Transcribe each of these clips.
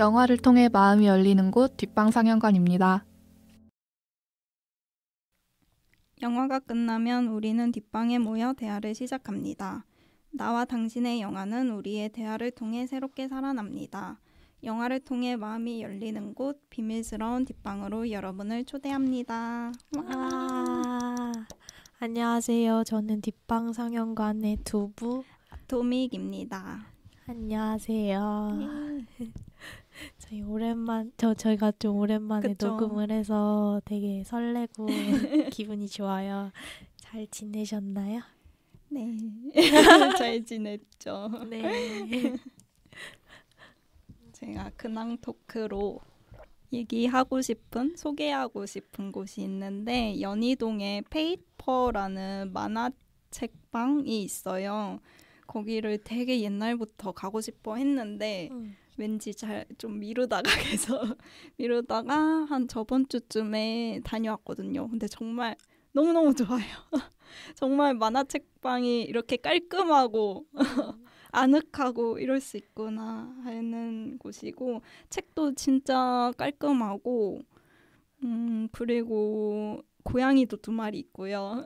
영화를 통해 마음이 열리는 곳 뒷방상영관입니다. 영화가 끝나면 우리는 뒷방에 모여 대화를 시작합니다. 나와 당신의 영화는 우리의 대화를 통해 새롭게 살아납니다. 영화를 통해 마음이 열리는 곳 비밀스러운 뒷방으로 여러분을 초대합니다. 안녕하세요. 저는 뒷방상영관의 두부 도믹입니다. 안녕하세요. 저희가 좀 오랜만에 그쵸? 녹음을 해서 되게 설레고 기분이 좋아요. 잘 지내셨나요? 네, 잘 지냈죠. 네. 제가 근황 토크로 소개하고 싶은 곳이 있는데 연희동에 페이퍼라는 만화책방이 있어요. 거기를 되게 옛날부터 가고 싶어 했는데 왠지 잘 좀 미루다가 한 저번 주쯤에 다녀왔거든요. 근데 정말 너무너무 좋아요. 정말 만화책방이 이렇게 깔끔하고 아늑하고 이럴 수 있구나 하는 곳이고 책도 진짜 깔끔하고 그리고 고양이도 2마리 있고요.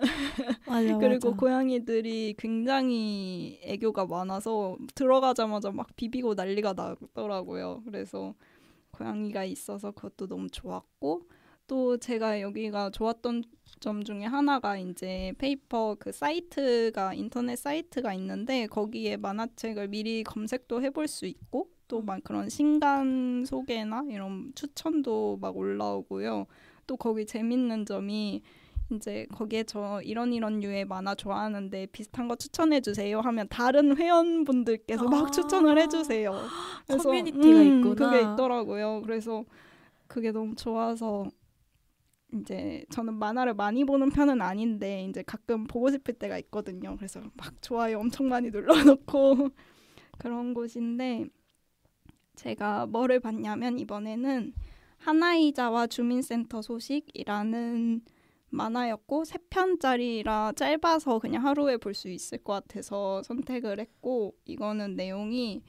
그리고 고양이들이 굉장히 애교가 많아서 들어가자마자 막 비비고 난리가 나더라고요. 그래서 고양이가 있어서 그것도 너무 좋았고 또 제가 여기가 좋았던 점 중에 하나가 이제 페이퍼 그 사이트가 인터넷 사이트가 있는데 거기에 만화책을 미리 검색도 해볼 수 있고 또 막 그런 신간 소개나 이런 추천도 막 올라오고요. 또 거기 재밌는 점이 이제 거기에 저 이런 류의 만화 좋아하는데 비슷한 거 추천해 주세요 하면 다른 회원분들께서 막 추천을 해주세요. 그래서 커뮤니티가 있구나. 그게 있더라고요. 그래서 그게 너무 좋아서 이제 저는 만화를 많이 보는 편은 아닌데 이제 가끔 보고 싶을 때가 있거든요. 그래서 막 좋아요 엄청 많이 눌러놓고 그런 곳인데 제가 뭐를 봤냐면 이번에는 하나이자와 주민센터 소식이라는 만화였고 3편짜리라 짧아서 그냥 하루에 볼 수 있을 것 같아서 선택을 했고 이거는 내용이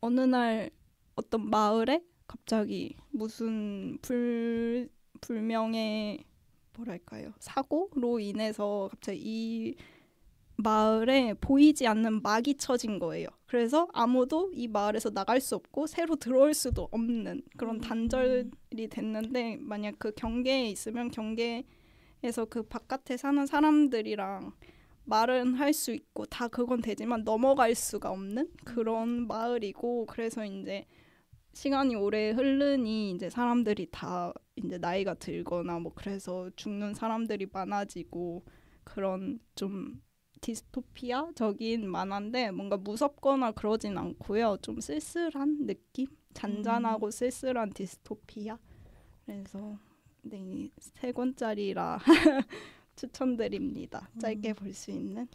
어느 날 어떤 마을에 갑자기 무슨 불명의 사고로 인해서 갑자기 이 마을에 보이지 않는 막이 쳐진 거예요. 그래서 아무도 이 마을에서 나갈 수 없고 새로 들어올 수도 없는 그런 단절이 됐는데 만약 그 경계에 있으면 경계에서 그 바깥에 사는 사람들이랑 말은 할 수 있고 다 그건 되지만 넘어갈 수가 없는 그런 마을이고 그래서 이제 시간이 오래 흐르니 이제 사람들이 다 이제 나이가 들거나 뭐 그래서 죽는 사람들이 많아지고 그런 좀 디스토피아적인 만화인데 뭔가 무섭거나 그러진 않고요. 좀 쓸쓸한 느낌? 잔잔하고 쓸쓸한 디스토피아. 그래서 네, 3권짜리라 추천드립니다. 짧게 볼 수 있는.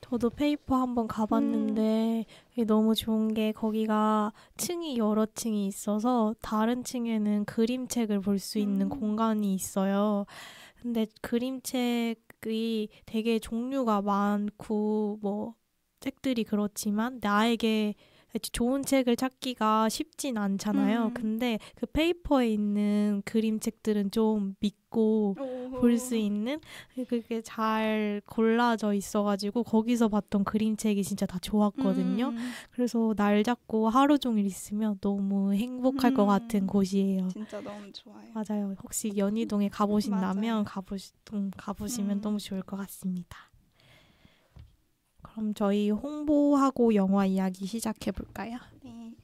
저도 페이퍼 한번 가봤는데 너무 좋은 게 거기가 층이 여러 층이 있어서 다른 층에는 그림책을 볼 수 있는 공간이 있어요. 근데 그림책이 되게 종류가 많고 뭐 책들이 그렇지만 나에게 좋은 책을 찾기가 쉽진 않잖아요. 근데 그 페이퍼에 있는 그림책들은 좀 믿고 볼 수 있는 그게 잘 골라져 있어가지고 거기서 봤던 그림책이 진짜 다 좋았거든요. 그래서 날 잡고 하루 종일 있으면 너무 행복할 것 같은 곳이에요. 진짜 너무 좋아요. 맞아요. 혹시 연희동에 가보신다면 가보시면 너무 좋을 것 같습니다. 그럼 저희 홍보하고 영화 이야기 시작해볼까요? 네.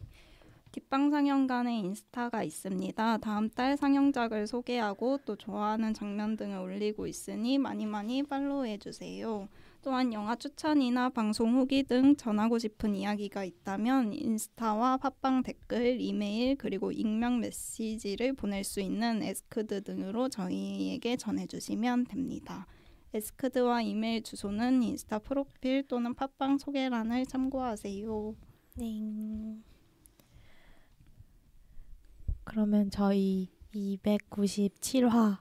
뒷방상영관에 인스타가 있습니다. 다음 달 상영작을 소개하고 또 좋아하는 장면 등을 올리고 있으니 많이 팔로우해주세요. 또한 영화 추천이나 방송 후기 등 전하고 싶은 이야기가 있다면 인스타와 팟빵 댓글, 이메일 그리고 익명 메시지를 보낼 수 있는 에스크드 등으로 저희에게 전해주시면 됩니다. 에스크드와 이메일 주소는 인스타 프로필 또는 팟빵 소개란을 참고하세요. 네. 그러면 저희 297화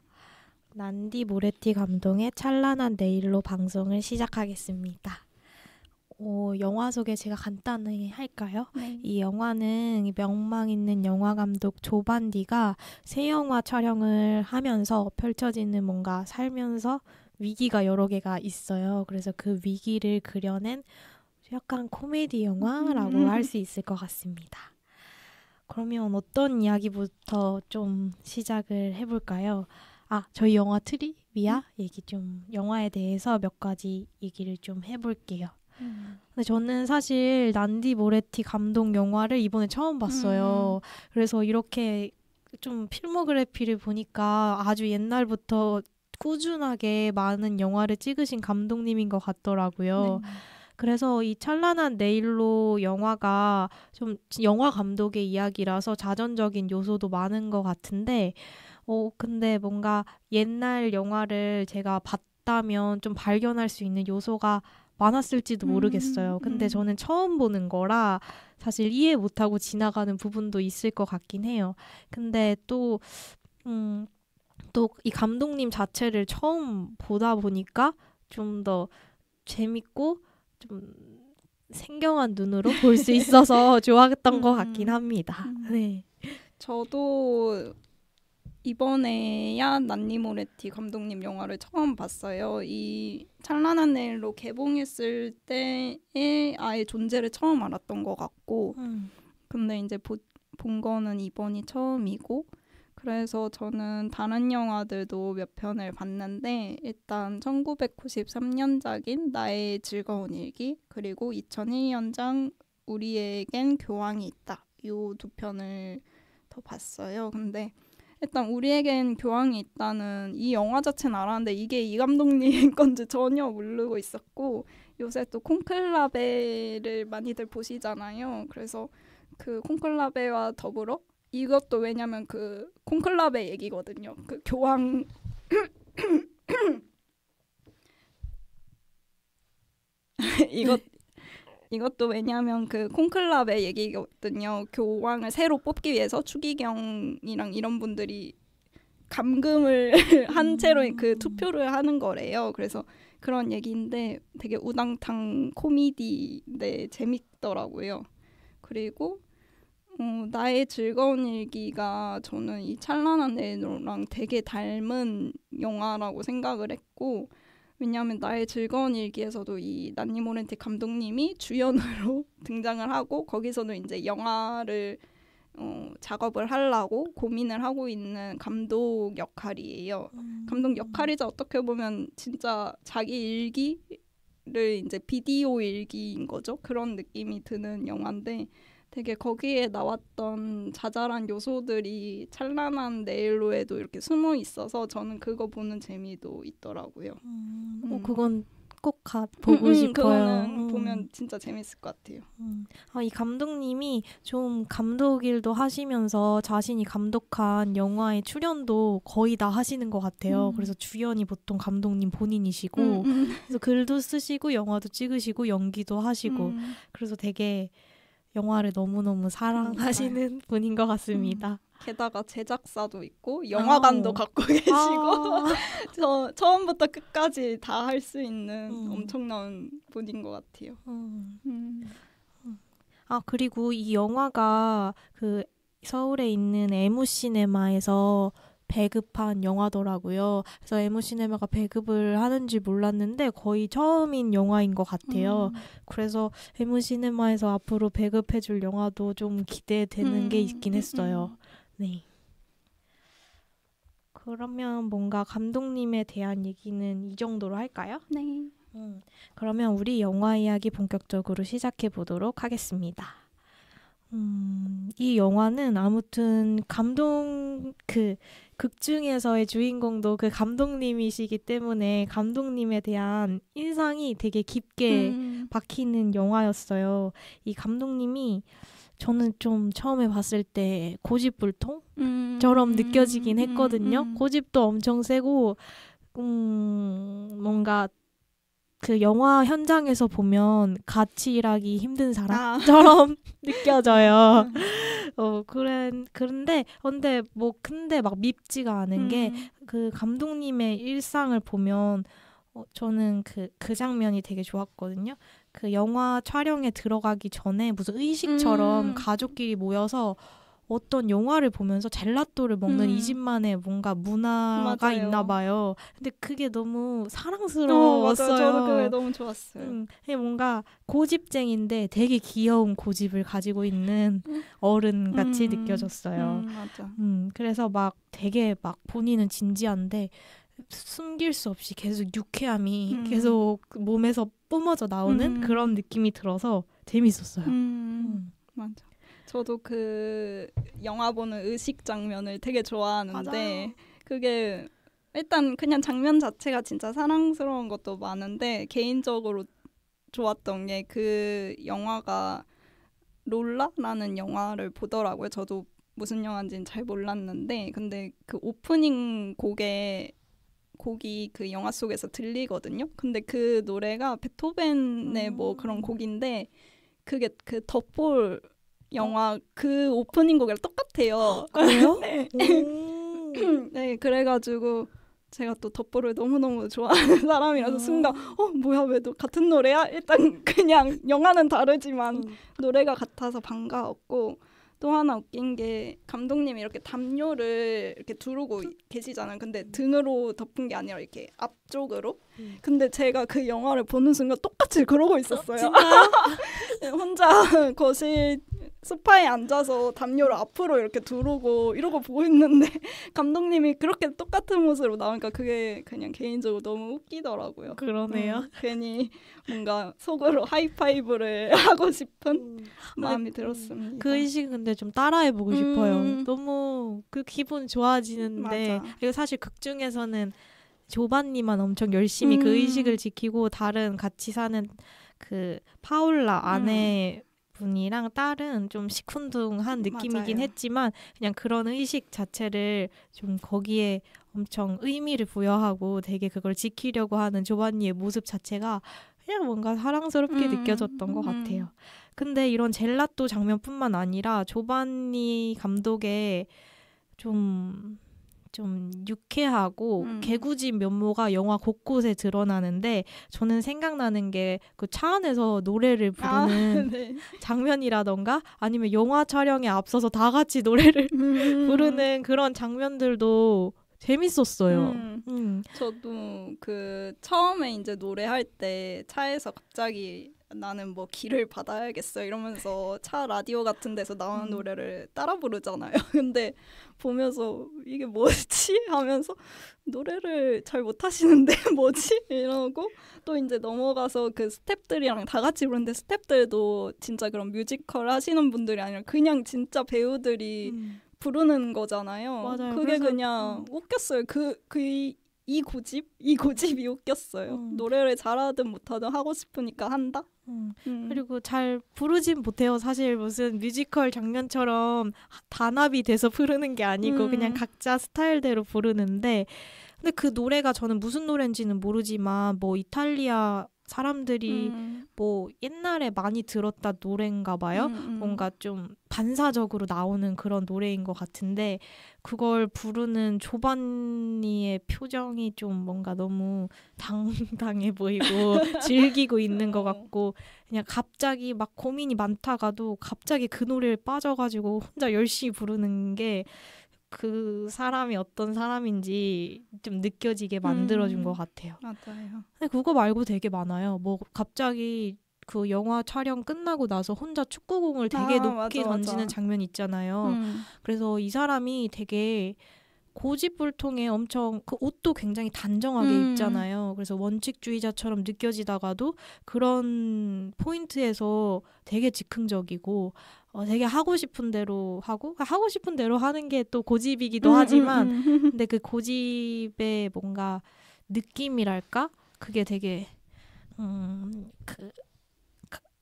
난디 모레티 감독의 찬란한 내일로 방송을 시작하겠습니다. 영화 소개 제가 간단히 할까요? 네. 이 영화는 명망 있는 영화 감독 조반디가 새 영화 촬영을 하면서 펼쳐지는 뭔가 살면서 위기가 여러 개가 있어요. 그래서 그 위기를 그려낸 약간 코미디 영화라고 할 수 있을 것 같습니다. 그러면 어떤 이야기부터 좀 시작을 해볼까요? 저희 영화 트리비아 얘기 좀 영화에 대해서 몇 가지 얘기를 좀 해볼게요. 근데 저는 사실 난디 모레티 감독 영화를 이번에 처음 봤어요. 그래서 이렇게 좀 필모그래피를 보니까 아주 옛날부터 꾸준하게 많은 영화를 찍으신 감독님인 것 같더라고요. 네. 그래서 이 찬란한 내일로 영화가 좀 영화 감독의 이야기라서 자전적인 요소도 많은 것 같은데 근데 뭔가 옛날 영화를 제가 봤다면 좀 발견할 수 있는 요소가 많았을지도 모르겠어요. 근데 저는 처음 보는 거라 사실 이해 못하고 지나가는 부분도 있을 것 같긴 해요. 근데 또 이 감독님 자체를 처음 보다 보니까 좀 더 재밌고 좀 생경한 눈으로 볼 수 있어서 좋았던 것 같긴 합니다. 네. 저도 이번에야 난니 모레티 감독님 영화를 처음 봤어요. 이 찬란한 내일로 개봉했을 때에 아예 존재를 처음 알았던 것 같고 근데 이제 본 거는 이번이 처음이고 그래서 저는 다른 영화들도 몇 편을 봤는데 일단 1993년작인 나의 즐거운 일기 그리고 2001년작 우리에겐 교황이 있다. 이 두 편을 더 봤어요. 근데 일단 우리에겐 교황이 있다는 이 영화 자체는 알았는데 이게 이 감독님 건지 전혀 모르고 있었고 요새 또 콘클라베를 많이들 보시잖아요. 그래서 그 콘클라베와 더불어 이것도 왜냐면 그 콘클라베 얘기거든요. 그 교황 이것도 왜냐면 그 콘클라베 얘기거든요. 교황을 새로 뽑기 위해서 추기경이랑 이런 분들이 감금을 한 채로 그 투표를 하는 거래요. 그래서 그런 얘기인데 되게 우당탕 코미디인데 재밌더라고요. 그리고 나의 즐거운 일기가 저는 이 찬란한 내일로랑 되게 닮은 영화라고 생각을 했고 왜냐하면 나의 즐거운 일기에서도 이 난니 모레티 감독님이 주연으로 등장을 하고 거기서는 이제 영화를 작업을 하려고 고민을 하고 있는 감독 역할이에요. 감독 역할이자 어떻게 보면 진짜 자기 일기를 이제 비디오 일기인 거죠. 그런 느낌이 드는 영화인데 되게 거기에 나왔던 자잘한 요소들이 찬란한 내일로에도 이렇게 숨어 있어서 저는 그거 보는 재미도 있더라고요. 그건 꼭 보고 싶어요. 그거는 보면 진짜 재밌을 것 같아요. 이 감독님이 좀 감독 일도 하시면서 자신이 감독한 영화의 출연도 거의 다 하시는 것 같아요. 그래서 주연이 보통 감독님 본인이시고 그래서 글도 쓰시고 영화도 찍으시고 연기도 하시고 그래서 되게 영화를 너무너무 사랑하시는 분인 것 같습니다. 게다가 제작사도 있고 영화관도 갖고 계시고 저 처음부터 끝까지 다 할 수 있는 엄청난 분인 것 같아요. 그리고 이 영화가 그 서울에 있는 에무시네마에서 배급한 영화더라고요. 그래서 에무시네마가 배급을 하는지 몰랐는데 거의 처음인 영화인 것 같아요. 그래서 에무시네마에서 앞으로 배급해줄 영화도 좀 기대되는 게 있긴 했어요. 네. 그러면 뭔가 감독님에 대한 얘기는 이 정도로 할까요? 네. 그러면 우리 영화 이야기 본격적으로 시작해 보도록 하겠습니다. 이 영화는 아무튼 극 중에서의 주인공도 그 감독님이시기 때문에 감독님에 대한 인상이 되게 깊게 박히는 영화였어요. 이 감독님이 저는 좀 처음에 봤을 때 고집불통처럼 느껴지긴 했거든요. 고집도 엄청 세고 뭔가 그 영화 현장에서 보면 같이 일하기 힘든 사람처럼 느껴져요. 그런데 막 밉지가 않은 게 그 감독님의 일상을 보면 저는 그 장면이 되게 좋았거든요. 그 영화 촬영에 들어가기 전에 무슨 의식처럼 가족끼리 모여서 어떤 영화를 보면서 젤라또를 먹는 이 집만의 뭔가 문화가 맞아요. 있나 봐요. 근데 그게 너무 사랑스러웠어요. 맞아요. 저도 그게 너무 좋았어요. 이게 뭔가 고집쟁인데 되게 귀여운 고집을 가지고 있는 어른 같이 느껴졌어요. 맞아. 그래서 막 되게 막 본인은 진지한데 숨길 수 없이 계속 유쾌함이 계속 몸에서 뿜어져 나오는 그런 느낌이 들어서 재밌었어요. 맞아. 저도 그 영화 보는 의식 장면을 되게 좋아하는데 맞아요. 그게 일단 그냥 장면 자체가 진짜 사랑스러운 것도 많은데 개인적으로 좋았던 게 그 영화가 롤라라는 영화를 보더라고요. 저도 무슨 영화인지는 잘 몰랐는데 근데 그 오프닝 곡이 그 영화 속에서 들리거든요. 근데 그 노래가 베토벤의 뭐 그런 곡인데 그게 그 덧볼 영화 그 오프닝 곡이랑 똑같아요. 그래요? 네. 오. 네, 그래가지고 제가 또 덧볼을 너무너무 좋아하는 사람이라서 순간 뭐야 왜 같은 노래야? 일단 그냥 영화는 다르지만 노래가 같아서 반가웠고 또 하나 웃긴 게 감독님이 이렇게 담요를 이렇게 두르고 계시잖아요. 근데 등으로 덮은 게 아니라 이렇게 앞쪽으로. 근데 제가 그 영화를 보는 순간 똑같이 그러고 있었어요. 진짜요? 혼자 거실 소파에 앉아서 담요를 앞으로 이렇게 두르고 이러고 보고 있는데 감독님이 그렇게 똑같은 모습으로 나오니까 그게 그냥 개인적으로 너무 웃기더라고요. 그러네요. 괜히 뭔가 속으로 하이파이브를 하고 싶은 마음이 들었습니다. 그 의식 근데 좀 따라해보고 싶어요. 너무 그 기분 좋아지는데 맞아. 그리고 사실 극 중에서는 조반니만 엄청 열심히 그 의식을 지키고 다른 같이 사는 그 파울라 아내 분이랑 딸은 좀 시큰둥한 느낌이긴 맞아요. 했지만 그냥 그런 의식 자체를 좀 거기에 엄청 의미를 부여하고 되게 그걸 지키려고 하는 조반니의 모습 자체가 그냥 뭔가 사랑스럽게 느껴졌던 것 같아요. 근데 이런 젤라또 장면뿐만 아니라 조반니 감독의 좀 유쾌하고 개구진 면모가 영화 곳곳에 드러나는데 저는 생각나는 게 그 차 안에서 노래를 부르는 네. 장면이라던가 아니면 영화 촬영에 앞서서 다 같이 노래를 부르는 그런 장면들도 재밌었어요. 저도 그 처음에 이제 노래할 때 차에서 갑자기 나는 뭐 길을 받아야겠어 이러면서 차 라디오 같은 데서 나오는 노래를 따라 부르잖아요. 근데 보면서 이게 뭐지? 하면서 노래를 잘 못하시는데 뭐지? 이러고 또 이제 넘어가서 그 스태프들이랑 다 같이 부르는데 스태프들도 진짜 그런 뮤지컬 하시는 분들이 아니라 그냥 진짜 배우들이 부르는 거잖아요. 맞아요. 그게 그래서, 그냥 웃겼어요. 이 고집이 웃겼어요. 노래를 잘하든 못하든 하고 싶으니까 한다. 그리고 잘 부르진 못해요. 사실 무슨 뮤지컬 장면처럼 단합이 돼서 부르는 게 아니고 그냥 각자 스타일대로 부르는데 근데 그 노래가 저는 무슨 노래인지는 모르지만 뭐 이탈리아 사람들이 뭐 옛날에 많이 들었다 노래인가 봐요. 뭔가 좀 반사적으로 나오는 그런 노래인 것 같은데 그걸 부르는 조반니의 표정이 좀 뭔가 너무 당당해 보이고 즐기고 있는 것 같고 그냥 갑자기 막 고민이 많다가도 갑자기 그 노래에 빠져가지고 혼자 열심히 부르는 게 그 사람이 어떤 사람인지 좀 느껴지게 만들어준 것 같아요. 맞아요. 근데 그거 말고 되게 많아요. 뭐 갑자기 그 영화 촬영 끝나고 나서 혼자 축구공을 되게 높게 던지는 장면 있잖아요. 그래서 이 사람이 되게 고집불통에 엄청 그 옷도 굉장히 단정하게 입잖아요. 그래서 원칙주의자처럼 느껴지다가도 그런 포인트에서 되게 즉흥적이고 되게 하고 싶은 대로 하는 게 또 고집이기도 하지만 근데 그 고집의 뭔가 느낌이랄까? 그게 되게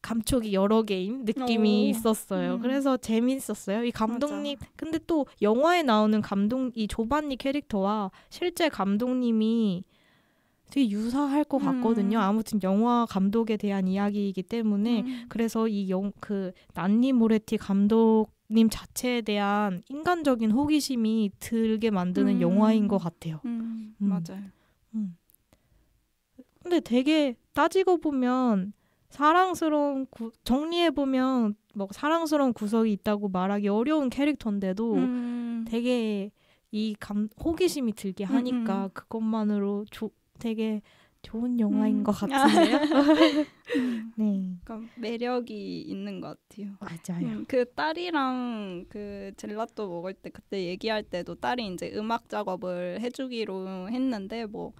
감촉이 여러 개인 느낌이 있었어요. 그래서 재밌었어요. 이 감독님 맞아. 근데 또 영화에 나오는 이 조반니 캐릭터와 실제 감독님이 되게 유사할 것 같거든요. 아무튼 영화 감독에 대한 이야기이기 때문에 그래서 그 난니 모레티 감독님 자체에 대한 인간적인 호기심이 들게 만드는 영화인 것 같아요. 맞아요. 근데 되게 따지고 보면 정리해보면 뭐 사랑스러운 구석이 있다고 말하기 어려운 캐릭터인데도 되게 호기심이 들게 하니까 그것만으로 되게 좋은 영화인 것 같은데요. 네, 그러니까 매력이 있는 것 같아요. 맞아요. 그 딸이랑 그 젤라또 먹을 때 그때 얘기할 때도 딸이 이제 음악 작업을 해주기로 했는데 뭐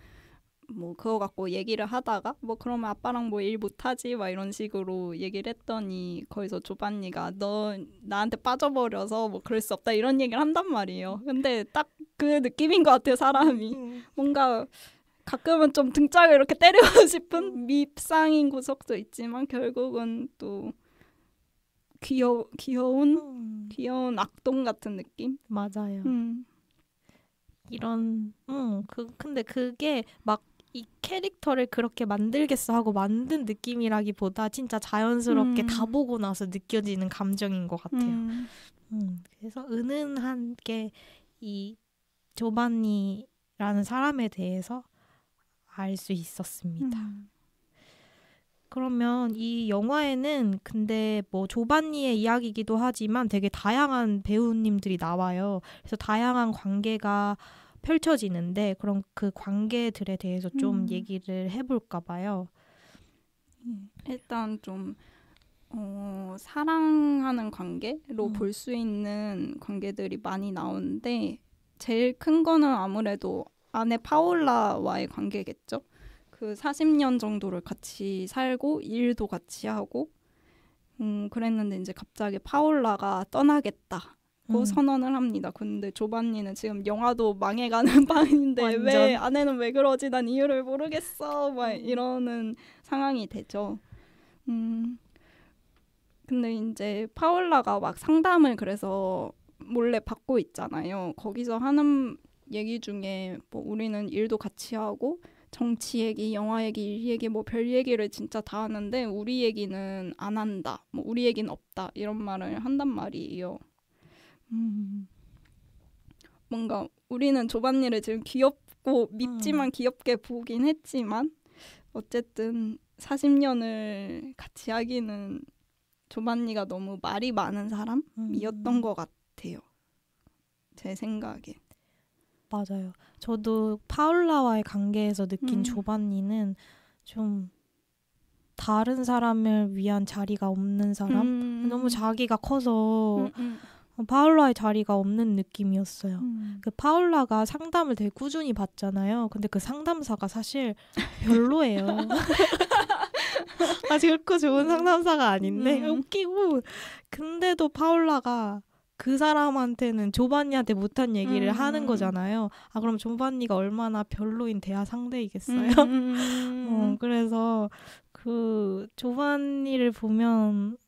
그거 갖고 얘기를 하다가 뭐 그러면 아빠랑 뭐 일 못하지 막 이런 식으로 얘기를 했더니 거기서 조반니가 너 나한테 빠져버려서 뭐 그럴 수 없다 이런 얘기를 한단 말이에요. 근데 딱 그 느낌인 것 같아요. 사람이 뭔가 가끔은 좀 등짝을 이렇게 때리고 싶은 밉상인 구석도 있지만 결국은 또 귀여운 악동 같은 느낌? 맞아요. 근데 그게 막 이 캐릭터를 그렇게 만들겠어 하고 만든 느낌이라기보다 진짜 자연스럽게 다 보고 나서 느껴지는 감정인 것 같아요. 그래서 은은한 게 이 조반니라는 사람에 대해서 알 수 있었습니다. 그러면 이 영화에는 근데 뭐 조반니의 이야기이기도 하지만 되게 다양한 배우님들이 나와요. 그래서 다양한 관계가 펼쳐지는데 그럼 그 관계들에 대해서 좀 얘기를 해볼까 봐요. 일단 좀 사랑하는 관계로 볼 수 있는 관계들이 많이 나오는데 제일 큰 거는 아무래도 아내 파올라와의 관계겠죠. 그 40년 정도를 같이 살고 일도 같이 하고 그랬는데 이제 갑자기 파올라가 떠나겠다고 선언을 합니다. 근데 조반니는 지금 영화도 망해가는 판인데 완전. 왜 아내는 왜 그러지? 난 이유를 모르겠어. 막 이러는 상황이 되죠. 근데 이제 파올라가 막 상담을 그래서 몰래 받고 있잖아요. 거기서 하는 얘기 중에 뭐 우리는 일도 같이 하고 정치 얘기, 영화 얘기, 일 얘기, 뭐 별 얘기를 진짜 다 하는데 우리 얘기는 안 한다. 뭐 우리 얘기는 없다. 이런 말을 한단 말이에요. 뭔가 우리는 조반니를 지금 귀엽고 밉지만 귀엽게 보긴 했지만 어쨌든 40년을 같이 하기는 조반니가 너무 말이 많은 사람이었던 것 같아요. 제 생각에. 맞아요. 저도 파울라와의 관계에서 느낀 조반니는 좀 다른 사람을 위한 자리가 없는 사람? 너무 자기가 커서 파울라의 자리가 없는 느낌이었어요. 그 파울라가 상담을 되게 꾸준히 받잖아요. 근데 그 상담사가 사실 별로예요. 아직 그렇고 좋은 상담사가 아닌데 웃기고 근데도 파울라가 그 사람한테는 조반니한테 못한 얘기를 하는 거잖아요. 아 그럼 조반니가 얼마나 별로인 대화 상대이겠어요? 그래서 그 조반니를 보면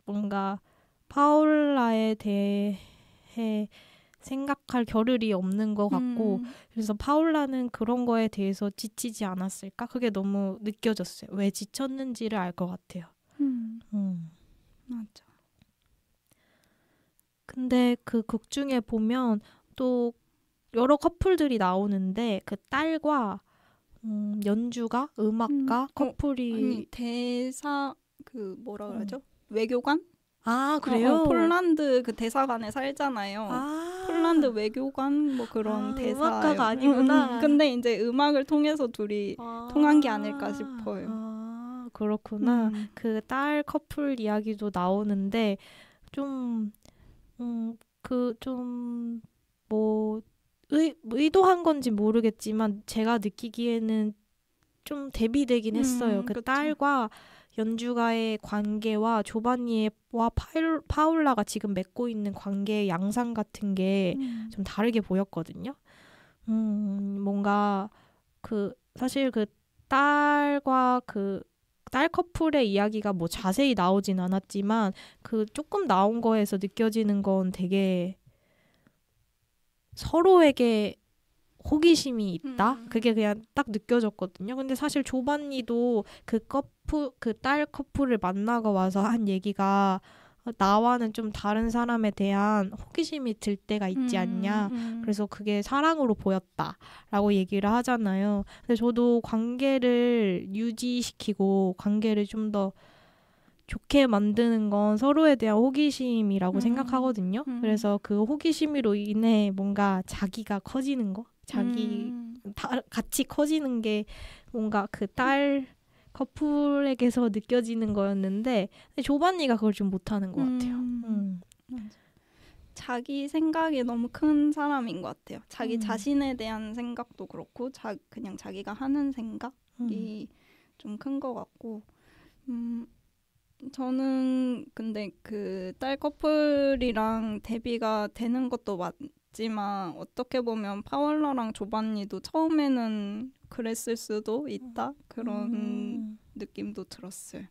뭔가 파울라에 대해 생각할 겨를이 없는 것 같고 그래서 파울라는 그런 거에 대해서 지치지 않았을까? 그게 너무 느껴졌어요. 왜 지쳤는지를 알 것 같아요. 맞아. 근데 그 극 중에 보면 또 여러 커플들이 나오는데 그 딸과 연주가 음악가 커플이 아니, 대사 그 뭐라 그러죠? 외교관? 아 그래요? 폴란드 그 대사관에 살잖아요. 폴란드 외교관 뭐 그런 대사. 음악가가 아니구나. 근데 이제 음악을 통해서 둘이 통한 게 아닐까 싶어요. 그렇구나. 그 딸 커플 이야기도 나오는데 좀 뭐 의도한 건지 모르겠지만 제가 느끼기에는 좀 대비되긴 했어요. 그 그쵸. 딸과 연주가의 관계와 조반니와 파울라가 지금 맺고 있는 관계의 양상 같은 게 좀 다르게 보였거든요. 뭔가 사실 그 딸과 그 딸 커플의 이야기가 뭐 자세히 나오진 않았지만 그 조금 나온 거에서 느껴지는 건 되게 서로에게 호기심이 있다? 그게 그냥 딱 느껴졌거든요. 근데 사실 조반니도 그 딸 커플을 만나고 와서 한 얘기가 나와는 좀 다른 사람에 대한 호기심이 들 때가 있지 않냐. 그래서 그게 사랑으로 보였다라고 얘기를 하잖아요. 근데 저도 관계를 유지시키고 관계를 좀 더 좋게 만드는 건 서로에 대한 호기심이라고 생각하거든요. 그래서 그 호기심으로 인해 뭔가 자기가 커지는 거, 같이 커지는 게 뭔가 그 딸 커플에게서 느껴지는 거였는데 조반니가 그걸 좀 못하는 것 같아요. 자기 생각이 너무 큰 사람인 것 같아요. 자기 자신에 대한 생각도 그렇고 그냥 자기가 하는 생각이 좀 큰 것 같고 저는 근데 그 딸 커플이랑 데뷔가 되는 것도 맞지만 어떻게 보면 파월라랑 조반니도 처음에는 그랬을 수도 있다 그런 느낌도 들었어요.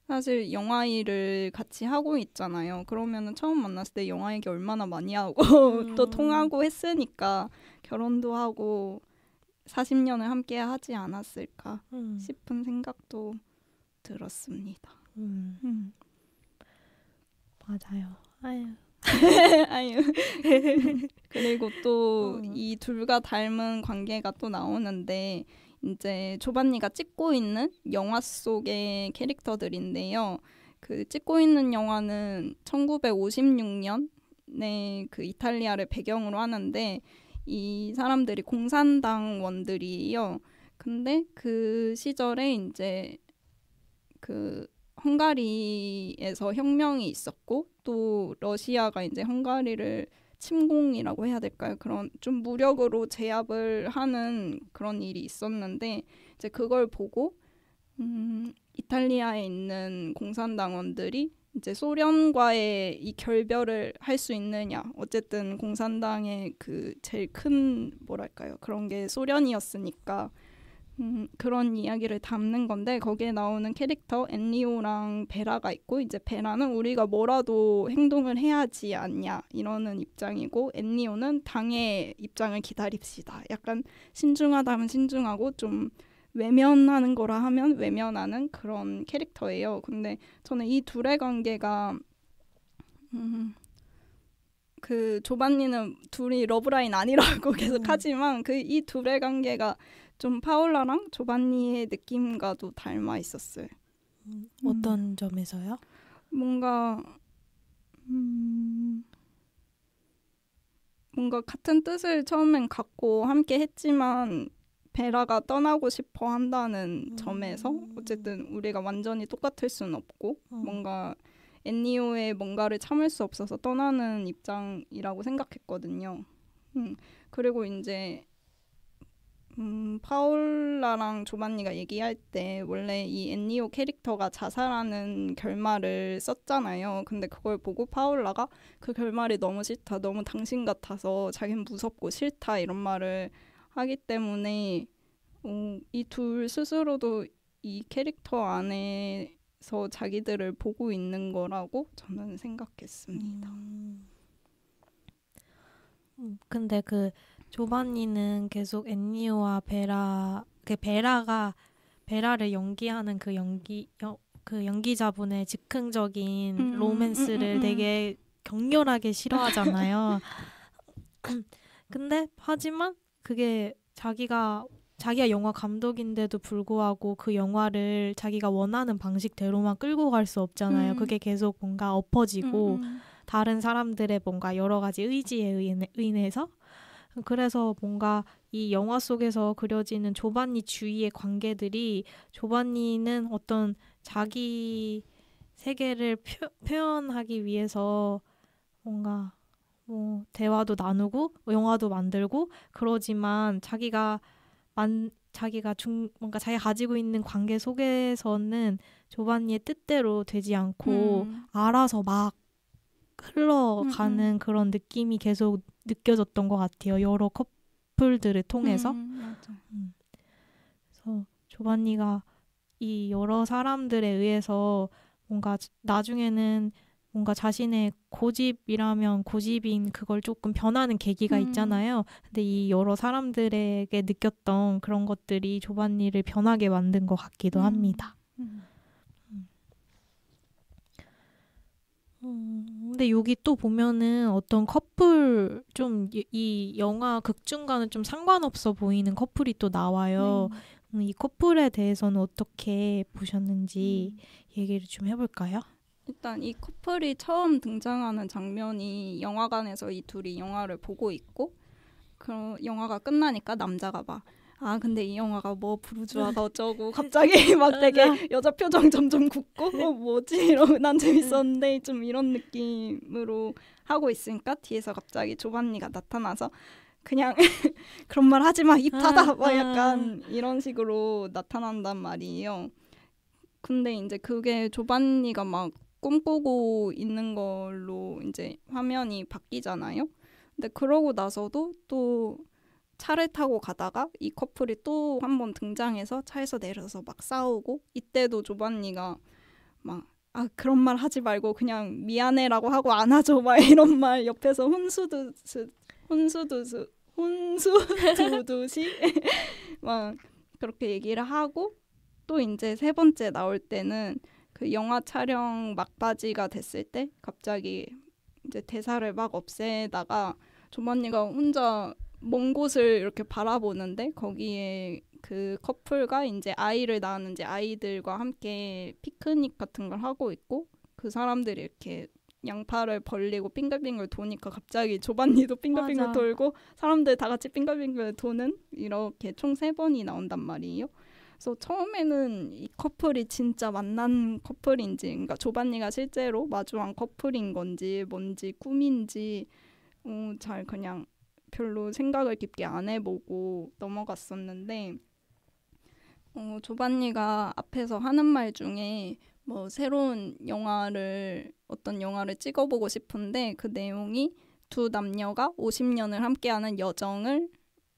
사실 영화 일을 같이 하고 있잖아요. 그러면은 처음 만났을 때 영화 얘기 얼마나 많이 하고 또 통하고 했으니까 결혼도 하고 40년을 함께 하지 않았을까 싶은 생각도 들었습니다. 맞아요. 아유. 아유. 그리고 또 이 둘과 닮은 관계가 또 나오는데 이제 조반니가 찍고 있는 영화 속의 캐릭터들인데요. 그 찍고 있는 영화는 1956년에 그 이탈리아를 배경으로 하는데 이 사람들이 공산당원들이에요. 근데 그 시절에 이제 그 헝가리에서 혁명이 있었고 또 러시아가 이제 헝가리를 침공이라고 해야 될까요? 그런 좀 무력으로 제압을 하는 그런 일이 있었는데 이제 그걸 보고 이탈리아에 있는 공산당원들이 이제 소련과의 이 결별을 할 수 있느냐. 어쨌든 공산당의 그 제일 큰 뭐랄까요? 그런 게 소련이었으니까 그런 이야기를 담는 건데 거기에 나오는 캐릭터 엔리오랑 베라가 있고 이제 베라는 우리가 뭐라도 행동을 해야지 않냐 이러는 입장이고 엔리오는 당의 입장을 기다립시다. 약간 신중하다면 신중하고 좀 외면하는 거라 하면 외면하는 그런 캐릭터예요. 근데 저는 이 둘의 관계가 그 조반니는 둘이 러브라인 아니라고 계속 하지만 그 이 둘의 관계가 좀 파올라랑 조반니의 느낌과도 닮아 있었어요. 어떤 점에서요? 뭔가 같은 뜻을 처음엔 갖고 함께 했지만 베라가 떠나고 싶어 한다는 점에서 어쨌든 우리가 완전히 똑같을 수는 없고 뭔가 엔니오의 뭔가를 참을 수 없어서 떠나는 입장이라고 생각했거든요. 그리고 이제 파올라랑 조반니가 얘기할 때 원래 이 엔니오 캐릭터가 자살하는 결말을 썼잖아요. 근데 그걸 보고 파올라가 그 결말이 너무 싫다, 너무 당신 같아서 자기는 무섭고 싫다 이런 말을 하기 때문에 이 둘 스스로도 이 캐릭터 안에서 자기들을 보고 있는 거라고 저는 생각했습니다. 근데 그 조반니는 계속 엔니오와 베라가 베라를 연기하는 그 연기자분의 즉흥적인 로맨스를 되게 격렬하게 싫어하잖아요. 근데 하지만 그게 자기가 영화 감독인데도 불구하고 그 영화를 자기가 원하는 방식대로만 끌고 갈 수 없잖아요. 그게 계속 뭔가 엎어지고 다른 사람들의 뭔가 여러 가지 의지에 의해서 그래서 뭔가 이 영화 속에서 그려지는 조반니 주위의 관계들이 조반니는 어떤 자기 세계를 표현하기 위해서 뭔가 뭐 대화도 나누고 영화도 만들고 그러지만 자기가 뭔가 자기가 가지고 있는 관계 속에서는 조반니의 뜻대로 되지 않고 알아서 막 흘러가는 그런 느낌이 계속 느껴졌던 것 같아요. 여러 커플들을 통해서. 그래서 조반니가 이 여러 사람들에 의해서 뭔가 나중에는 뭔가 자신의 고집이라면 고집인 그걸 조금 변하는 계기가 있잖아요. 근데 이 여러 사람들에게 느꼈던 그런 것들이 조반니를 변하게 만든 것 같기도 합니다. 근데 여기 또 보면은 어떤 커플 좀 이 영화 극중과는 좀 상관없어 보이는 커플이 또 나와요. 이 커플에 대해서는 어떻게 보셨는지 얘기를 좀 해볼까요? 일단 이 커플이 처음 등장하는 장면이 영화관에서 이 둘이 영화를 보고 있고 그 영화가 끝나니까 남자가 막 근데 이 영화가 뭐 부르주아가 어쩌고 갑자기 막 되게 여자 표정 점점 굳고 뭐지 이러고 난 재밌었는데 좀 이런 느낌으로 하고 있으니까 뒤에서 갑자기 조반니가 나타나서 그냥 그런 말 하지 마 입 닫아 막 약간 이런 식으로 나타난단 말이에요. 근데 이제 그게 조반니가 막 꿈꾸고 있는 걸로 이제 화면이 바뀌잖아요. 근데 그러고 나서도 또 차를 타고 가다가 이 커플이 또 한 번 등장해서 차에서 내려서 막 싸우고 이때도 조반니가 막 그런 말 하지 말고 그냥 미안해라고 하고 안아줘 막 이런 말 옆에서 혼수두듯이 막 그렇게 얘기를 하고 또 이제 세 번째 나올 때는 그 영화 촬영 막바지가 됐을 때 갑자기 이제 대사를 막 없애다가 조반니가 혼자 먼 곳을 이렇게 바라보는데 거기에 그 커플과 이제 아이를 낳은 이제 아이들과 함께 피크닉 같은 걸 하고 있고 그 사람들이 이렇게 양팔을 벌리고 빙글빙글 도니까 갑자기 조반니도 빙글빙글 맞아. 돌고 사람들 다 같이 빙글빙글 도는 이렇게 총 3번이 나온단 말이에요. 그래서 처음에는 이 커플이 진짜 만난 커플인지 그러니까 조반니가 실제로 마주한 커플인 건지 뭔지 꿈인지 잘 그냥 별로 생각을 깊게 안 해보고 넘어갔었는데 조반니가 앞에서 하는 말 중에 뭐 새로운 어떤 영화를 찍어보고 싶은데 그 내용이 두 남녀가 50년을 함께하는 여정을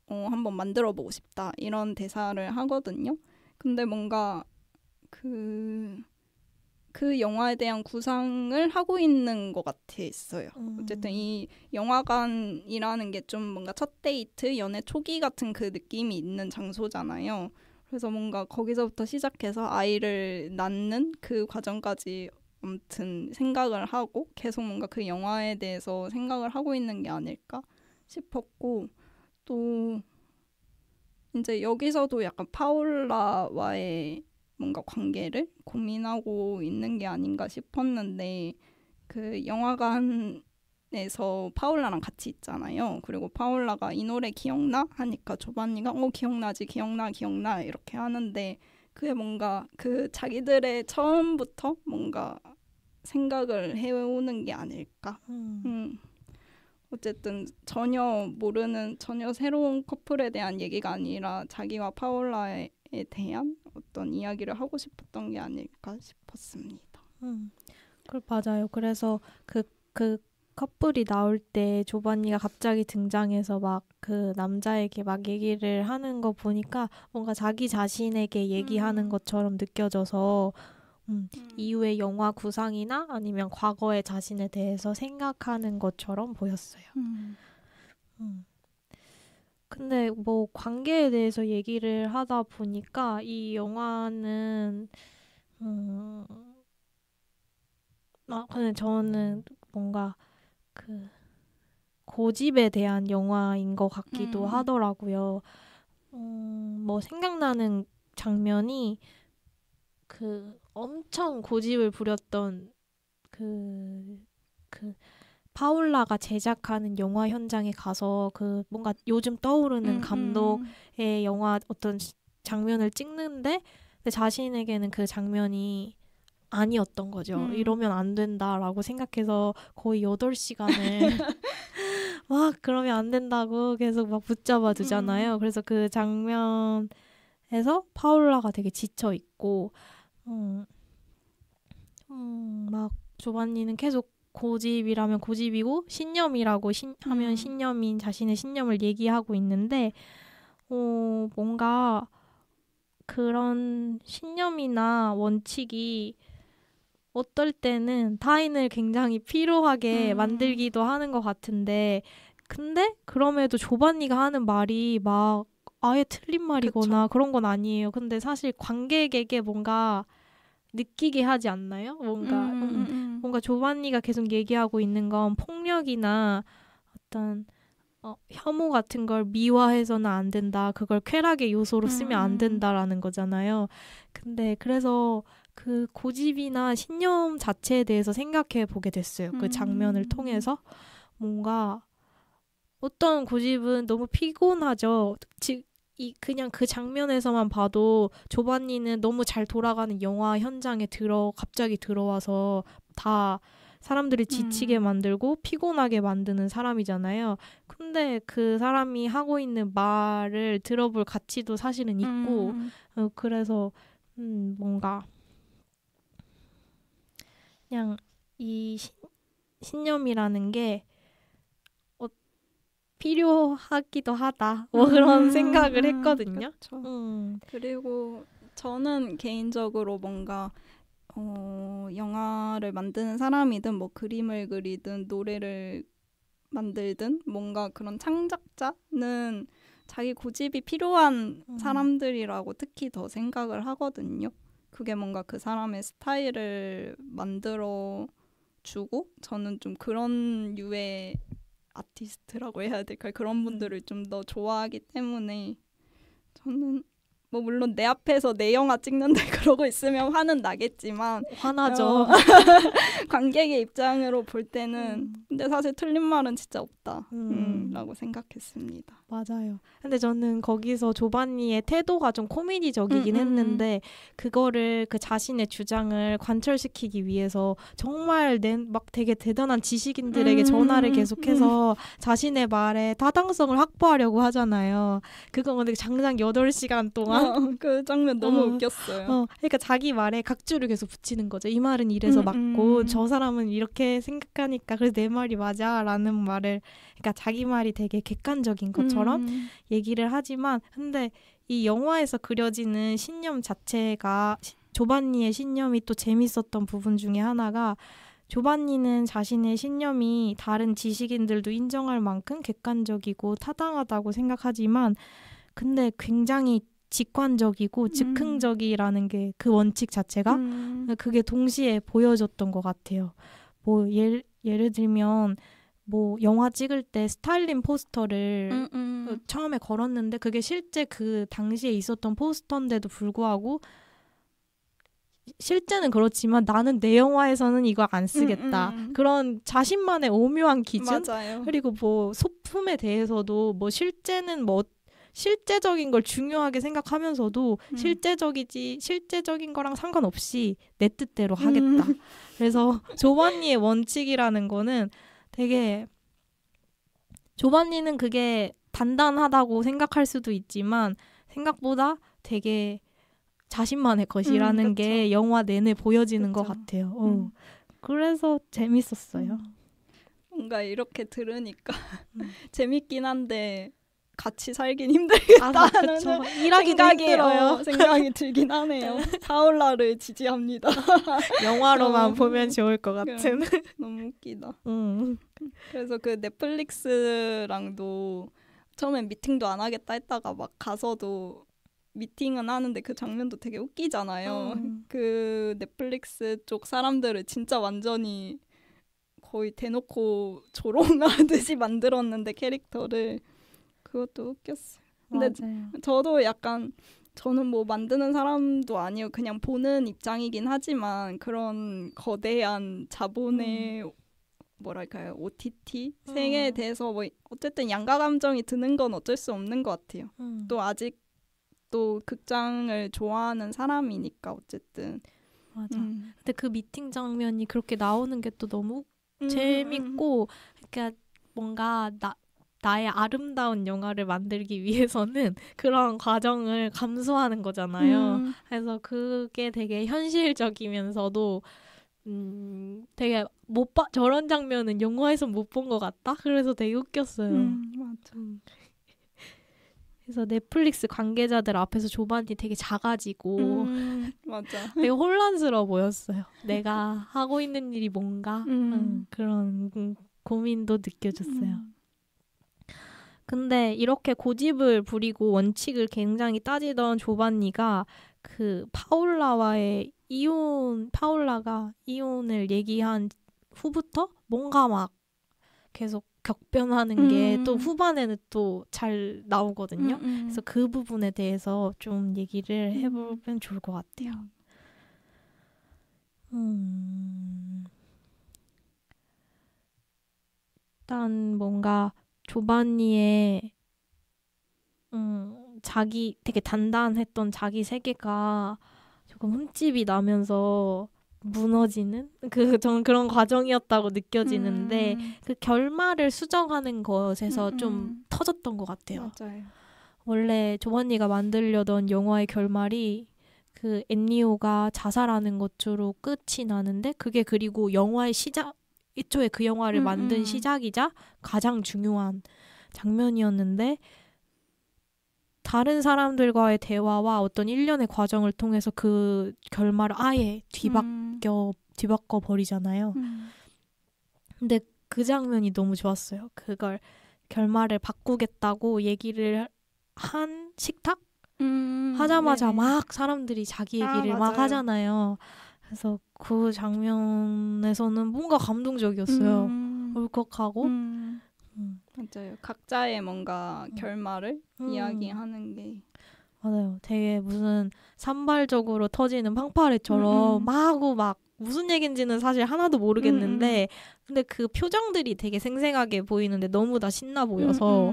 한번 만들어보고 싶다 이런 대사를 하거든요. 근데 뭔가 그 영화에 대한 구상을 하고 있는 것 같았어요. 어쨌든 이 영화관이라는 게 좀 뭔가 첫 데이트, 연애 초기 같은 그 느낌이 있는 장소잖아요. 그래서 뭔가 거기서부터 시작해서 아이를 낳는 그 과정까지 아무튼 생각을 하고 계속 뭔가 그 영화에 대해서 생각을 하고 있는 게 아닐까 싶었고 또 이제 여기서도 약간 파울라와의 뭔가 관계를 고민하고 있는 게 아닌가 싶었는데 그 영화관에서 파울라랑 같이 있잖아요. 그리고 파울라가 이 노래 기억나? 하니까 조반니가 기억나지 기억나 이렇게 하는데 그게 뭔가 그 자기들의 처음부터 뭔가 생각을 해오는 게 아닐까. 어쨌든 전혀 모르는 전혀 새로운 커플에 대한 얘기가 아니라 자기와 파울라에 대한 어떤 이야기를 하고 싶었던 게 아닐까 싶었습니다. 맞아요. 그래서 그 커플이 나올 때 조반니가 갑자기 등장해서 막 그 남자에게 막 얘기를 하는 거 보니까 뭔가 자기 자신에게 얘기하는 것처럼 느껴져서 이후의 영화 구상이나 아니면 과거의 자신에 대해서 생각하는 것처럼 보였어요. 근데 뭐 관계에 대해서 얘기를 하다 보니까 이 영화는 근데 저는 뭔가 그 고집에 대한 영화인 것 같기도 하더라고요. 뭐 생각나는 장면이 그 엄청 고집을 부렸던 그 파울라가 제작하는 영화 현장에 가서 그 뭔가 요즘 떠오르는 감독의 영화 어떤 장면을 찍는데 근데 자신에게는 그 장면이 아니었던 거죠. 이러면 안 된다라고 생각해서 거의 8시간을 막 그러면 안 된다고 계속 막 붙잡아 두잖아요. 그래서 그 장면에서 파울라가 되게 지쳐 있고 막 조반니는 계속 고집이라면 고집이고 신념이라고 하면 신념인 자신의 신념을 얘기하고 있는데 뭔가 그런 신념이나 원칙이 어떨 때는 타인을 굉장히 피로하게 만들기도 하는 것 같은데 근데 그럼에도 조반니가 하는 말이 막 아예 틀린 말이거나 그런 건 아니에요. 근데 사실 관객에게 뭔가 느끼게 하지 않나요? 뭔가 조반니가 계속 얘기하고 있는 건 폭력이나 어떤 혐오 같은 걸 미화해서는 안 된다. 그걸 쾌락의 요소로 쓰면 안 된다라는 거잖아요. 근데 그래서 그 고집이나 신념 자체에 대해서 생각해 보게 됐어요. 그 장면을 통해서. 뭔가 어떤 고집은 너무 피곤하죠. 그냥 그 장면에서만 봐도 조반니는 너무 잘 돌아가는 영화 현장에 갑자기 들어와서 다 사람들이 지치게 만들고 피곤하게 만드는 사람이잖아요. 근데 그 사람이 하고 있는 말을 들어볼 가치도 사실은 있고 그래서 뭔가 그냥 이 신념이라는 게 필요하기도 하다. 뭐 그런 생각을 했거든요. 그리고 저는 개인적으로 뭔가 영화를 만드는 사람이든 뭐 그림을 그리든 노래를 만들든 뭔가 그런 창작자는 자기 고집이 필요한 사람들이라고 특히 더 생각을 하거든요. 그게 뭔가 그 사람의 스타일을 만들어 주고 저는 좀 그런 유의 아티스트라고 해야 될까요? 그런 분들을 좀 더 좋아하기 때문에 저는 뭐 물론 내 앞에서 내 영화 찍는데 그러고 있으면 화는 나겠지만 화나죠. 관객의 입장으로 볼 때는 근데 사실 틀린 말은 진짜 없다 라고 생각했습니다. 맞아요. 근데 저는 거기서 조반니의 태도가 좀 코미디적이긴 했는데 그거를 그 자신의 주장을 관철시키기 위해서 정말 막 되게 대단한 지식인들에게 전화를 계속해서 자신의 말에 타당성을 확보하려고 하잖아요. 그거 근데 장장 8시간 동안 그 장면 너무 웃겼어요. 그러니까 자기 말에 각주를 계속 붙이는 거죠. 이 말은 이래서 맞고 저 사람은 이렇게 생각하니까 그래서 내 말이 맞아 라는 말을 그러니까 자기 말이 되게 객관적인 것처럼 얘기를 하지만 근데 이 영화에서 그려지는 신념 자체가 조반니의 신념이 또 재밌었던 부분 중에 하나가 조반니는 자신의 신념이 다른 지식인들도 인정할 만큼 객관적이고 타당하다고 생각하지만 근데 굉장히 직관적이고 즉흥적이라는 게 그 원칙 자체가 그게 동시에 보여졌던 것 같아요. 뭐 예를 들면 뭐 영화 찍을 때 스탈린 포스터를 처음에 걸었는데 그게 실제 그 당시에 있었던 포스터인데도 불구하고 실제는 그렇지만 나는 내 영화에서는 이거 안 쓰겠다. 그런 자신만의 오묘한 기준 맞아요. 그리고 뭐 소품에 대해서도 뭐 실제적인 걸 중요하게 생각하면서도 실제적인 거랑 상관없이 내 뜻대로 하겠다. 그래서 조반니의 원칙이라는 거는 되게 조반니는 그게 단단하다고 생각할 수도 있지만 생각보다 되게 자신만의 것이라는 게 영화 내내 보여지는 것 같아요. 그래서 재밌었어요. 뭔가 이렇게 들으니까 재밌긴 한데 같이 살긴 힘들겠다는 생각이 들긴 하네요. 사울라를 지지합니다. 영화로만 보면 좋을 것 같은. 너무 웃기다. 그래서 그 넷플릭스랑도 처음엔 미팅도 안 하겠다 했다가 막 가서도 미팅은 하는데 그 장면도 되게 웃기잖아요. 그 넷플릭스 쪽 사람들을 진짜 완전히 거의 대놓고 조롱하듯이 만들었는데 캐릭터를 그것도 웃겼어요. 근데 맞아요. 저도 약간 저는 뭐 만드는 사람도 아니고 그냥 보는 입장이긴 하지만 그런 거대한 자본의 뭐랄까요 OTT 생에 대해서 뭐 어쨌든 양가 감정이 드는 건 어쩔 수 없는 것 같아요. 또 아직 또 극장을 좋아하는 사람이니까 어쨌든. 맞아. 근데 그 미팅 장면이 그렇게 나오는 게 또 너무 재밌고 그러니까 뭔가 나의 아름다운 영화를 만들기 위해서는 그런 과정을 감수하는 거잖아요. 그래서 그게 되게 현실적이면서도 되게 저런 장면은 영화에서 못 본 것 같다? 그래서 되게 웃겼어요. 맞아. 그래서 넷플릭스 관계자들 앞에서 조반니 되게 작아지고 맞아. 되게 혼란스러워 보였어요. 내가 하고 있는 일이 뭔가 그런 고민도 느껴졌어요. 근데 이렇게 고집을 부리고 원칙을 굉장히 따지던 조반니가 그 파울라가 이혼을 얘기한 후부터 뭔가 막 계속 격변하는 게 또 후반에는 또 잘 나오거든요. 그래서 그 부분에 대해서 좀 얘기를 해보면 좋을 것 같아요. 일단 뭔가 조반니의 자기 되게 단단했던 자기 세계가 조금 흠집이 나면서 무너지는 저는 그런 과정이었다고 느껴지는데 그 결말을 수정하는 것에서 좀 터졌던 것 같아요. 맞아요. 원래 조반니가 만들려던 영화의 결말이 그 엔리오가 자살하는 것으로 끝이 나는데 그게 그리고 영화의 시작 애초에 그 영화를 만든 시작이자 가장 중요한 장면이었는데 다른 사람들과의 대화와 어떤 일련의 과정을 통해서 그 결말을 아예 뒤바꿔 버리잖아요. 근데 그 장면이 너무 좋았어요. 그걸 결말을 바꾸겠다고 얘기를 한 식탁? 하자마자 네네. 막 사람들이 자기 얘기를 막 맞아요. 하잖아요. 그래서 그 장면에서는 뭔가 감동적이었어요. 울컥하고. 맞아요. 각자의 뭔가 결말을 이야기하는 게 맞아요. 되게 무슨 산발적으로 터지는 팡파레처럼 막 하고 막 무슨 얘긴지는 사실 하나도 모르겠는데 근데 그 표정들이 되게 생생하게 보이는데 너무 다 신나 보여서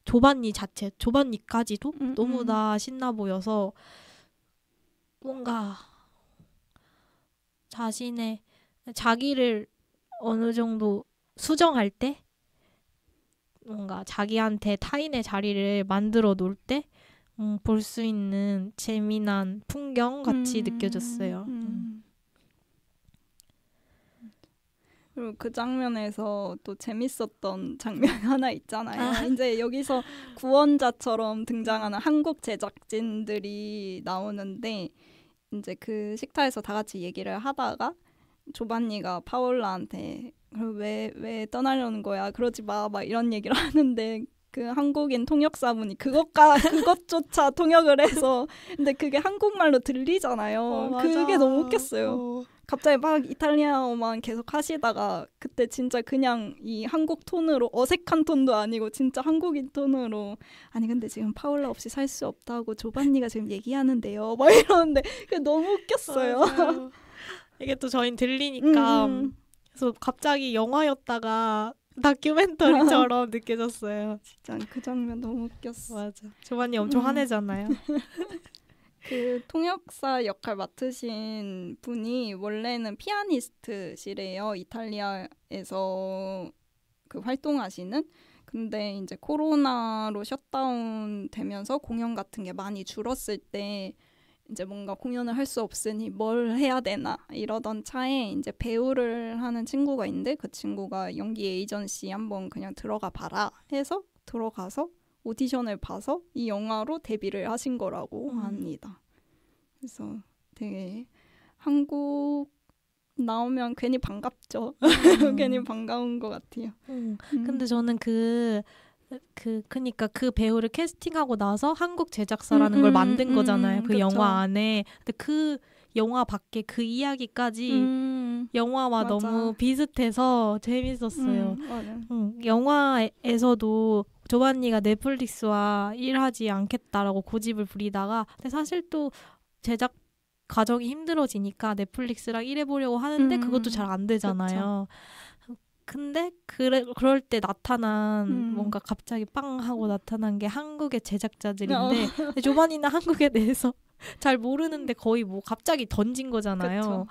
조반니까지도 너무 다 신나 보여서 뭔가 자기를 어느 정도 수정할 때 뭔가 자기한테 타인의 자리를 만들어 놓을 때 볼 수 있는 재미난 풍경 같이 느껴졌어요. 그리고 그 장면에서 또 재밌었던 장면 하나 있잖아요. 이제 여기서 구원자처럼 등장하는 한국 제작진들이 나오는데 이제 그 식탁에서 다 같이 얘기를 하다가 조반니가 파울라한테 왜 떠나려는 거야? 그러지 마. 막 이런 얘기를 하는데 그 한국인 통역사분이 그것조차 통역을 해서 근데 그게 한국말로 들리잖아요. 그게 너무 웃겼어요. 갑자기 막 이탈리아어만 계속 하시다가 그때 진짜 그냥 이 한국 톤으로 어색한 톤도 아니고 진짜 한국인 톤으로 아니 근데 지금 파울라 없이 살 수 없다고 조반니가 지금 얘기하는데요. 막 이러는데 그게 너무 웃겼어요. 맞아요. 이게 또 저희는 들리니까 그래서 갑자기 영화였다가 다큐멘터리처럼 느껴졌어요. 진짜 그 장면 너무 웃겼어. 맞아. 조반니 엄청 화내잖아요. 그 통역사 역할 맡으신 분이 원래는 피아니스트시래요. 이탈리아에서 그 활동하시는. 근데 이제 코로나로 셧다운 되면서 공연 같은 게 많이 줄었을 때 이제 뭔가 공연을 할 수 없으니 뭘 해야 되나 이러던 차에 이제 배우를 하는 친구가 있는데 그 친구가 연기 에이전시 한번 그냥 들어가 봐라 해서 들어가서 오디션을 봐서 이 영화로 데뷔를 하신 거라고 합니다. 그래서 되게 한국 나오면 괜히 반갑죠. 괜히 반가운 것 같아요. 근데 저는 그니까 그 배우를 캐스팅하고 나서 한국 제작사라는 걸 만든 거잖아요. 그 그쵸. 영화 안에. 근데 그 영화 밖에 그 이야기까지 영화와 맞아. 너무 비슷해서 재밌었어요. 맞아. 영화에서도 조반니가 넷플릭스와 일하지 않겠다라고 고집을 부리다가 근데 사실 또 제작 과정이 힘들어지니까 넷플릭스랑 일해보려고 하는데 그것도 잘 안 되잖아요. 근데 그럴 때 나타난 뭔가 갑자기 빵 하고 나타난 게 한국의 제작자들인데 근데 조반니는 한국에 대해서 잘 모르는데 거의 뭐 갑자기 던진 거잖아요.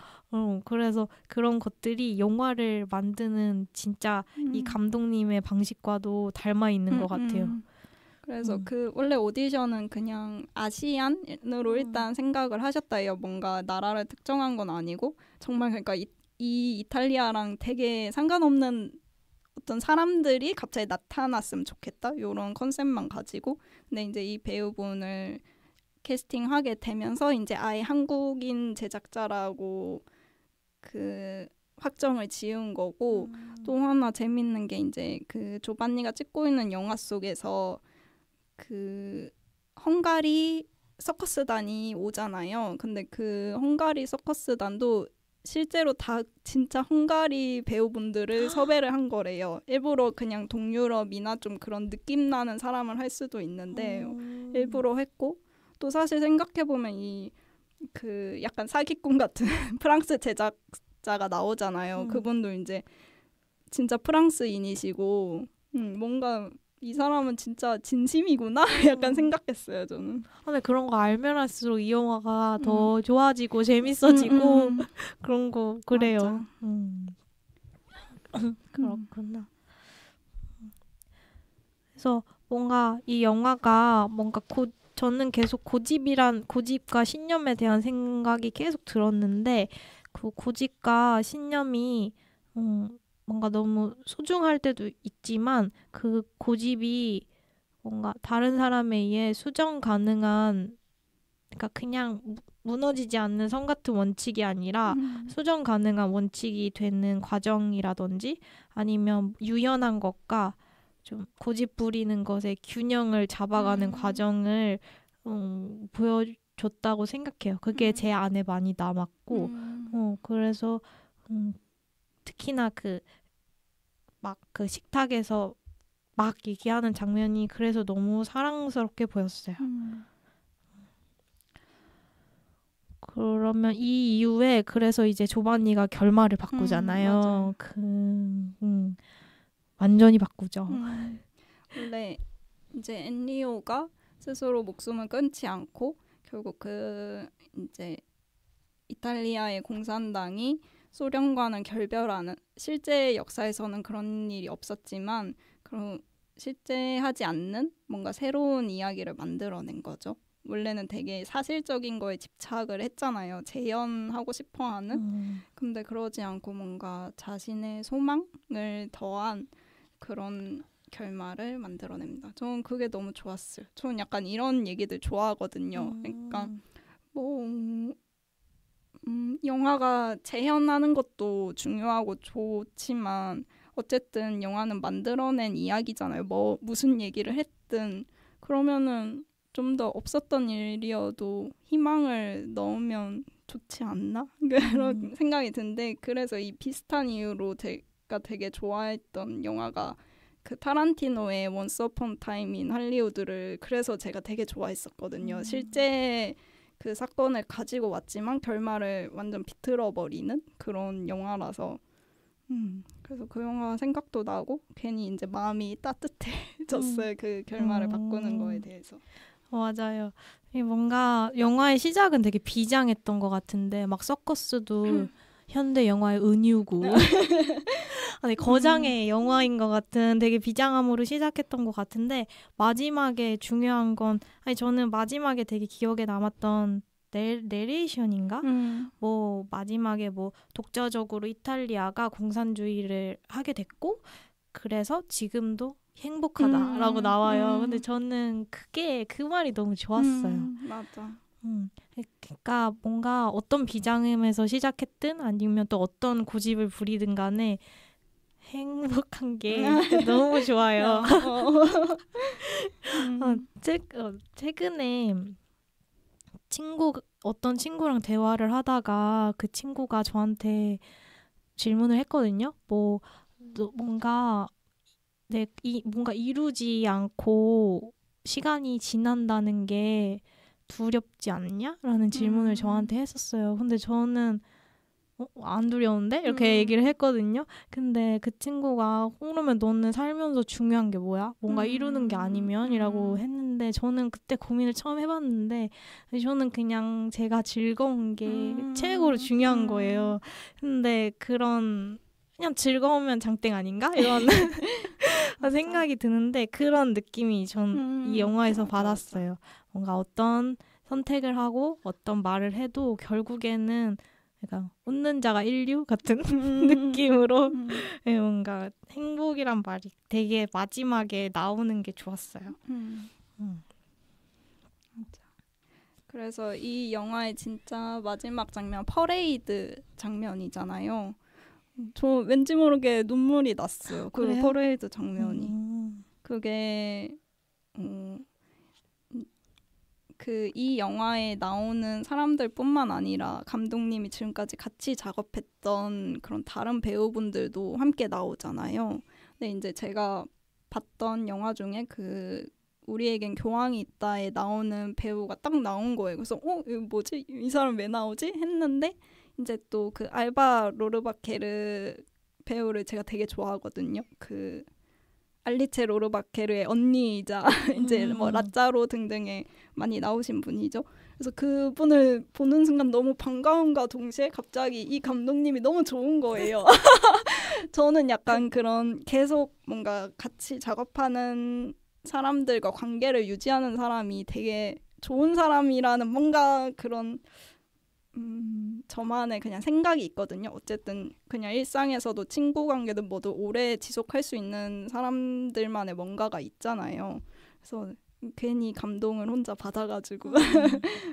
그래서 그런 것들이 영화를 만드는 진짜 이 감독님의 방식과도 닮아 있는 것 같아요. 그래서 그 원래 오디션은 그냥 아시안으로 일단 생각을 하셨다예요. 뭔가 나라를 특정한 건 아니고 정말 그러니까 이 이탈리아랑 되게 상관없는 어떤 사람들이 갑자기 나타났으면 좋겠다 이런 컨셉만 가지고 근데 이제 이 배우분을 캐스팅하게 되면서 이제 아예 한국인 제작자라고 그 확정을 지은 거고 또 하나 재밌는 게 이제 그 조반니가 찍고 있는 영화 속에서 그 헝가리 서커스단이 오잖아요. 근데 그 헝가리 서커스단도 실제로 다 진짜 헝가리 배우분들을 섭외를 한 거래요. 일부러 그냥 동유럽이나 좀 그런 느낌 나는 사람을 할 수도 있는데 일부러 했고 또 사실 생각해보면 이 그 약간 사기꾼 같은 프랑스 제작자가 나오잖아요. 그분도 이제 진짜 프랑스인이시고 뭔가 이 사람은 진짜 진심이구나 약간 생각했어요 저는. 근데 그런 거 알면 할수록 이 영화가 더 좋아지고 재밌어지고 그런 거 그래요. 그렇구나. 그래서 뭔가 이 영화가 뭔가 저는 계속 고집과 신념에 대한 생각이 계속 들었는데 그 고집과 신념이 뭔가 너무 소중할 때도 있지만 그 고집이 뭔가 다른 사람에 의해 수정 가능한 그러니까 그냥 무너지지 않는 성 같은 원칙이 아니라 수정 가능한 원칙이 되는 과정이라든지 아니면 유연한 것과 좀 고집 부리는 것의 균형을 잡아가는 과정을 보여줬다고 생각해요. 그게 제 안에 많이 남았고 그래서 특히나 그 식탁에서 막 얘기하는 장면이 그래서 너무 사랑스럽게 보였어요. 그러면 이 이후에 그래서 이제 조반니가 결말을 바꾸잖아요. 완전히 바꾸죠. 원래 이제 엔리오가 스스로 목숨을 끊지 않고 결국 그 이제 이탈리아의 공산당이 소련과는 결별하는 실제 역사에서는 그런 일이 없었지만 그런 실제 하지 않는 뭔가 새로운 이야기를 만들어낸 거죠. 원래는 되게 사실적인 거에 집착을 했잖아요. 재현하고 싶어하는. 근데 그러지 않고 뭔가 자신의 소망을 더한 그런 결말을 만들어냅니다. 저는 그게 너무 좋았어요. 저는 약간 이런 얘기들 좋아하거든요. 그러니까 뭐 영화가 재현하는 것도 중요하고 좋지만 어쨌든 영화는 만들어낸 이야기잖아요. 뭐 무슨 얘기를 했든 그러면은 좀 더 없었던 일이어도 희망을 넣으면 좋지 않나? 그런 생각이 드는데 그래서 이 비슷한 이유로 제가 되게 좋아했던 영화가 그 타란티노의 Once Upon a Time in Hollywood를 그래서 제가 되게 좋아했었거든요. 실제 그 사건을 가지고 왔지만 결말을 완전 비틀어버리는 그런 영화라서 그래서 그 영화 생각도 나고 괜히 이제 마음이 따뜻해졌어요. 그 결말을 바꾸는 거에 대해서. 맞아요. 뭔가 영화의 시작은 되게 비장했던 것 같은데 막 서커스도 현대 영화의 은유고 아니 거장의 영화인 것 같은 되게 비장함으로 시작했던 것 같은데 마지막에 중요한 건 아니 저는 마지막에 되게 기억에 남았던 내레이션인가? 뭐 마지막에 뭐 독자적으로 이탈리아가 공산주의를 하게 됐고 그래서 지금도 행복하다라고 나와요. 근데 저는 그 말이 너무 좋았어요. 맞아. 그러니까 뭔가 어떤 비장함에서 시작했든 아니면 또 어떤 고집을 부리든 간에 행복한 게 너무 좋아요. 최근에 어떤 친구랑 대화를 하다가 그 친구가 저한테 질문을 했거든요. 뭔가 뭔가 이루지 않고 시간이 지난다는 게 두렵지 않냐? 라는 질문을 저한테 했었어요. 근데 저는 안 두려운데? 이렇게 얘기를 했거든요. 근데 그 친구가 그러면 너는 살면서 중요한 게 뭐야? 뭔가 이루는 게 아니면? 이라고 했는데 저는 그때 고민을 처음 해봤는데 저는 그냥 제가 즐거운 게 최고로 중요한 거예요. 근데 그냥 즐거우면 장땡 아닌가? 이런 생각이 드는데 그런 느낌이 전 이 영화에서 받았어요. 뭔가 어떤 선택을 하고 어떤 말을 해도 결국에는 약간 웃는 자가 인류 같은 느낌으로 뭔가 행복이란 말이 되게 마지막에 나오는 게 좋았어요. 그래서 이 영화의 진짜 마지막 장면 퍼레이드 장면이잖아요. 저 왠지 모르게 눈물이 났어요. 그 그래요? 퍼레이드 장면이. 그게 그 이 영화에 나오는 사람들뿐만 아니라 감독님이 지금까지 같이 작업했던 그런 다른 배우분들도 함께 나오잖아요. 근데 이제 제가 봤던 영화 중에 그 우리에겐 교황이 있다에 나오는 배우가 딱 나온 거예요. 그래서 이거 뭐지? 이 사람 왜 나오지? 했는데 이제 또 그 알바 로르바케르 배우를 제가 되게 좋아하거든요. 그 알리체 로르바케르의 언니이자 이제 뭐 라짜로 등등에 많이 나오신 분이죠. 그래서 그분을 보는 순간 너무 반가움과 동시에 갑자기 이 감독님이 너무 좋은 거예요. 저는 약간 그런 계속 뭔가 같이 작업하는 사람들과 관계를 유지하는 사람이 되게 좋은 사람이라는 뭔가 그런 저만의 그냥 생각이 있거든요. 어쨌든 그냥 일상에서도 친구 관계든 뭐도 오래 지속할 수 있는 사람들만의 뭔가가 있잖아요. 그래서 괜히 감동을 혼자 받아가지고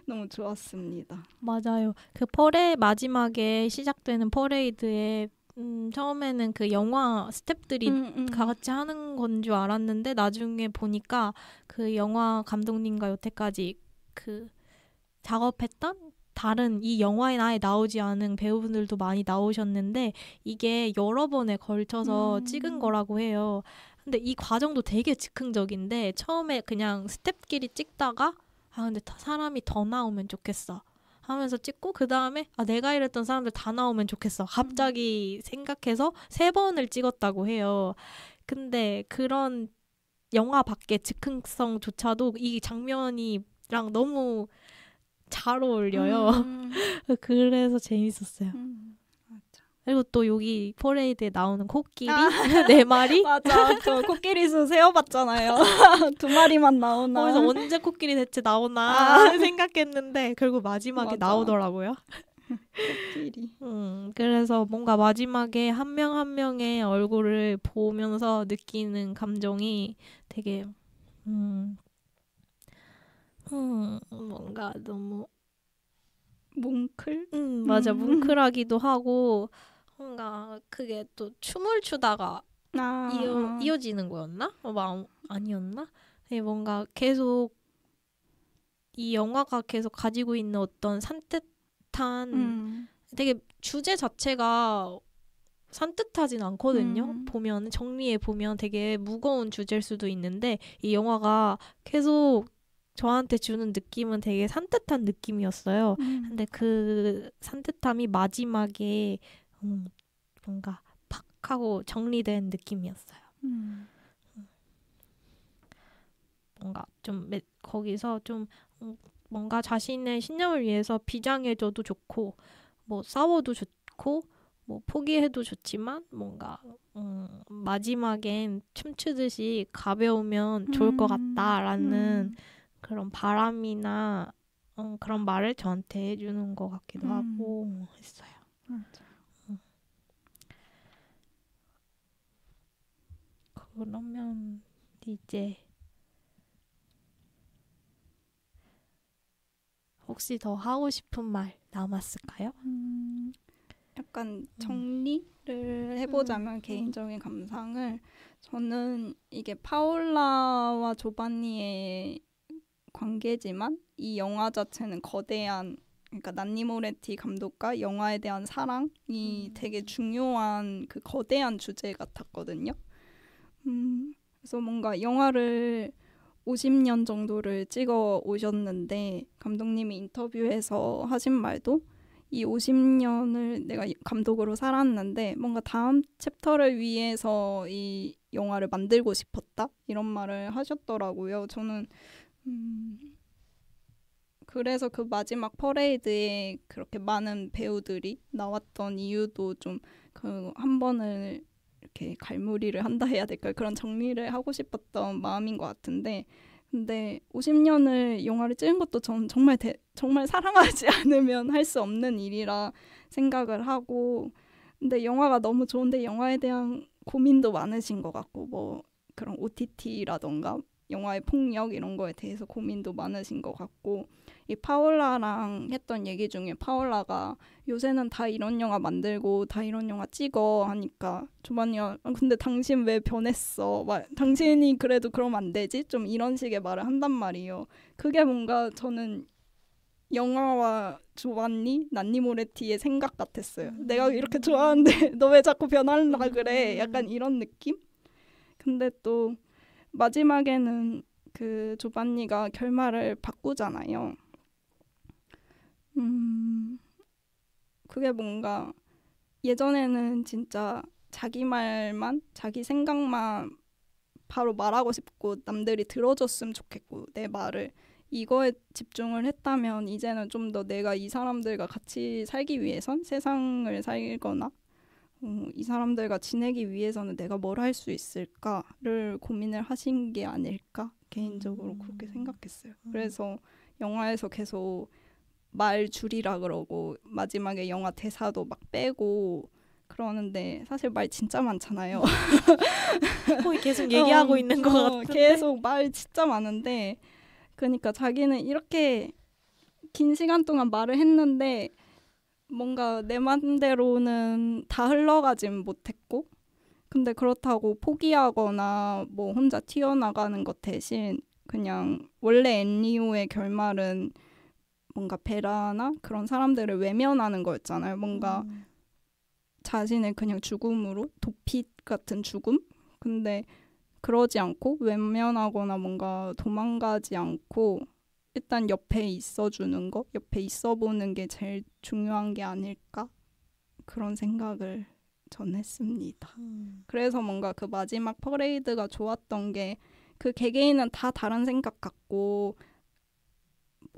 너무 좋았습니다. 맞아요. 그 마지막에 시작되는 퍼레이드에 처음에는 그 영화 스태프들이 다 같이 하는 건 줄 알았는데 나중에 보니까 그 영화 감독님과 여태까지 그 작업했던 다른 이 영화에 아예 나오지 않은 배우분들도 많이 나오셨는데 이게 여러 번에 걸쳐서 찍은 거라고 해요. 근데 이 과정도 되게 즉흥적인데 처음에 그냥 스태프끼리 찍다가 근데 사람이 더 나오면 좋겠어 하면서 찍고 그 다음에 내가 이랬던 사람들 다 나오면 좋겠어 갑자기 생각해서 3번을 찍었다고 해요. 근데 그런 영화 밖의 즉흥성조차도 이 장면이랑 너무 잘 어울려요. 그래서 재밌었어요. 맞아. 그리고 또 여기 퍼레이드에 나오는 코끼리 4마리? 맞아. 저 코끼리 수 세어봤잖아요. 2마리만 나오나. 그래서 언제 코끼리 대체 나오나 생각했는데 결국 마지막에 맞아. 나오더라고요. 코끼리. 그래서 뭔가 마지막에 한 명 한 명의 얼굴을 보면서 느끼는 감정이 되게 뭔가 너무 뭉클? 맞아 뭉클하기도 하고 뭔가 그게 또 춤을 추다가 이어지는 거였나? 아니었나? 뭔가 계속 이 영화가 계속 가지고 있는 어떤 산뜻한 되게 주제 자체가 산뜻하진 않거든요. 보면 정리해 보면 되게 무거운 주제일 수도 있는데 이 영화가 계속 저한테 주는 느낌은 되게 산뜻한 느낌이었어요. 근데 그 산뜻함이 마지막에 뭔가 팍 하고 정리된 느낌이었어요. 뭔가 좀 거기서 좀 뭔가 자신의 신념을 위해서 비장해져도 좋고 뭐 싸워도 좋고 뭐 포기해도 좋지만 뭔가 마지막엔 춤추듯이 가벼우면 좋을 것 같다라는 그런 바람이나 그런 말을 저한테 해주는 것 같기도 하고 했어요. 맞아. 그러면 이제 혹시 더 하고 싶은 말 남았을까요? 약간 정리를 해보자면 개인적인 감상을 저는 이게 파올라와 조바니의 관계지만 이 영화 자체는 거대한 그러니까 난니 모레티 감독과 영화에 대한 사랑이 되게 중요한 그 거대한 주제 같았거든요. 그래서 뭔가 영화를 50년 정도를 찍어 오셨는데 감독님이 인터뷰에서 하신 말도 이 50년을 내가 감독으로 살았는데 뭔가 다음 챕터를 위해서 이 영화를 만들고 싶었다 이런 말을 하셨더라고요. 저는 그래서 그 마지막 퍼레이드에 그렇게 많은 배우들이 나왔던 이유도 좀 그 한 번을 이렇게 갈무리를 한다 해야 될까요? 그런 정리를 하고 싶었던 마음인 것 같은데 근데 50년을 영화를 찍은 것도 전 정말 사랑하지 않으면 할 수 없는 일이라 생각을 하고 근데 영화가 너무 좋은데 영화에 대한 고민도 많으신 것 같고 뭐 그런 OTT라던가 영화의 폭력 이런 거에 대해서 고민도 많으신 것 같고 이 파올라랑 했던 얘기 중에 파올라가 요새는 다 이런 영화 만들고 다 이런 영화 찍어 하니까 조반니가 근데 당신 왜 변했어? 당신이 그래도 그러면 안 되지? 좀 이런 식의 말을 한단 말이에요. 그게 뭔가 저는 영화와 조반니, 난니 모레티의 생각 같았어요. 내가 이렇게 좋아하는데 너 왜 자꾸 변하려고 그래? 약간 이런 느낌? 근데 또 마지막에는 그 조반니가 결말을 바꾸잖아요. 그게 뭔가 예전에는 진짜 자기 말만, 자기 생각만 바로 말하고 싶고 남들이 들어줬으면 좋겠고 내 말을 이거에 집중을 했다면 이제는 좀 더 내가 이 사람들과 같이 살기 위해선 세상을 살거나 이 사람들과 지내기 위해서는 내가 뭘 할 수 있을까를 고민을 하신 게 아닐까 개인적으로 그렇게 생각했어요. 그래서 영화에서 계속 말 줄이라 그러고 마지막에 영화 대사도 막 빼고 그러는데 사실 말 진짜 많잖아요. 거의 계속 얘기하고 있는 것 같은데 계속 말 진짜 많은데 그러니까 자기는 이렇게 긴 시간 동안 말을 했는데 뭔가 내 맘대로는 다 흘러가진 못했고 근데 그렇다고 포기하거나 뭐 혼자 튀어나가는 것 대신 그냥 원래 엔리오의 결말은 뭔가 베라나 그런 사람들을 외면하는 거였잖아요. 뭔가 자신을 그냥 죽음으로 도피 같은 죽음? 근데 그러지 않고 외면하거나 뭔가 도망가지 않고 일단 옆에 있어주는 거, 옆에 있어보는 게 제일 중요한 게 아닐까? 그런 생각을 전 했습니다. 그래서 뭔가 그 마지막 퍼레이드가 좋았던 게 그 개개인은 다 다른 생각 같고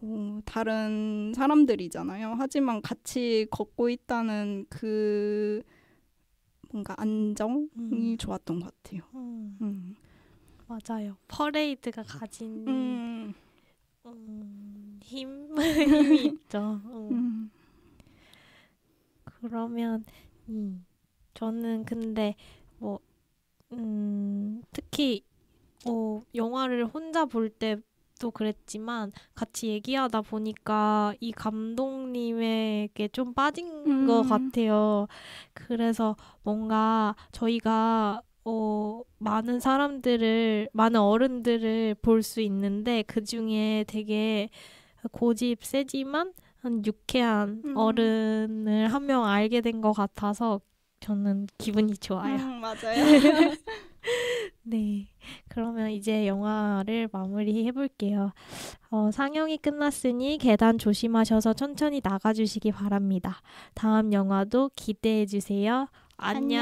뭐 다른 사람들이잖아요. 하지만 같이 걷고 있다는 그 뭔가 안정이 좋았던 것 같아요. 맞아요. 퍼레이드가 가진 힘이 있죠. 그러면 저는 근데 뭐 특히 영화를 혼자 볼 때도 그랬지만 같이 얘기하다 보니까 이 감독님에게 좀 빠진 것 같아요. 그래서 뭔가 저희가 많은 어른들을 볼 수 있는데 그 중에 되게 고집 세지만 유쾌한 어른을 한 명 알게 된 것 같아서 저는 기분이 좋아요. 맞아요. 네, 그러면 이제 영화를 마무리해 볼게요. 상영이 끝났으니 계단 조심하셔서 천천히 나가주시기 바랍니다. 다음 영화도 기대해 주세요. 안녕.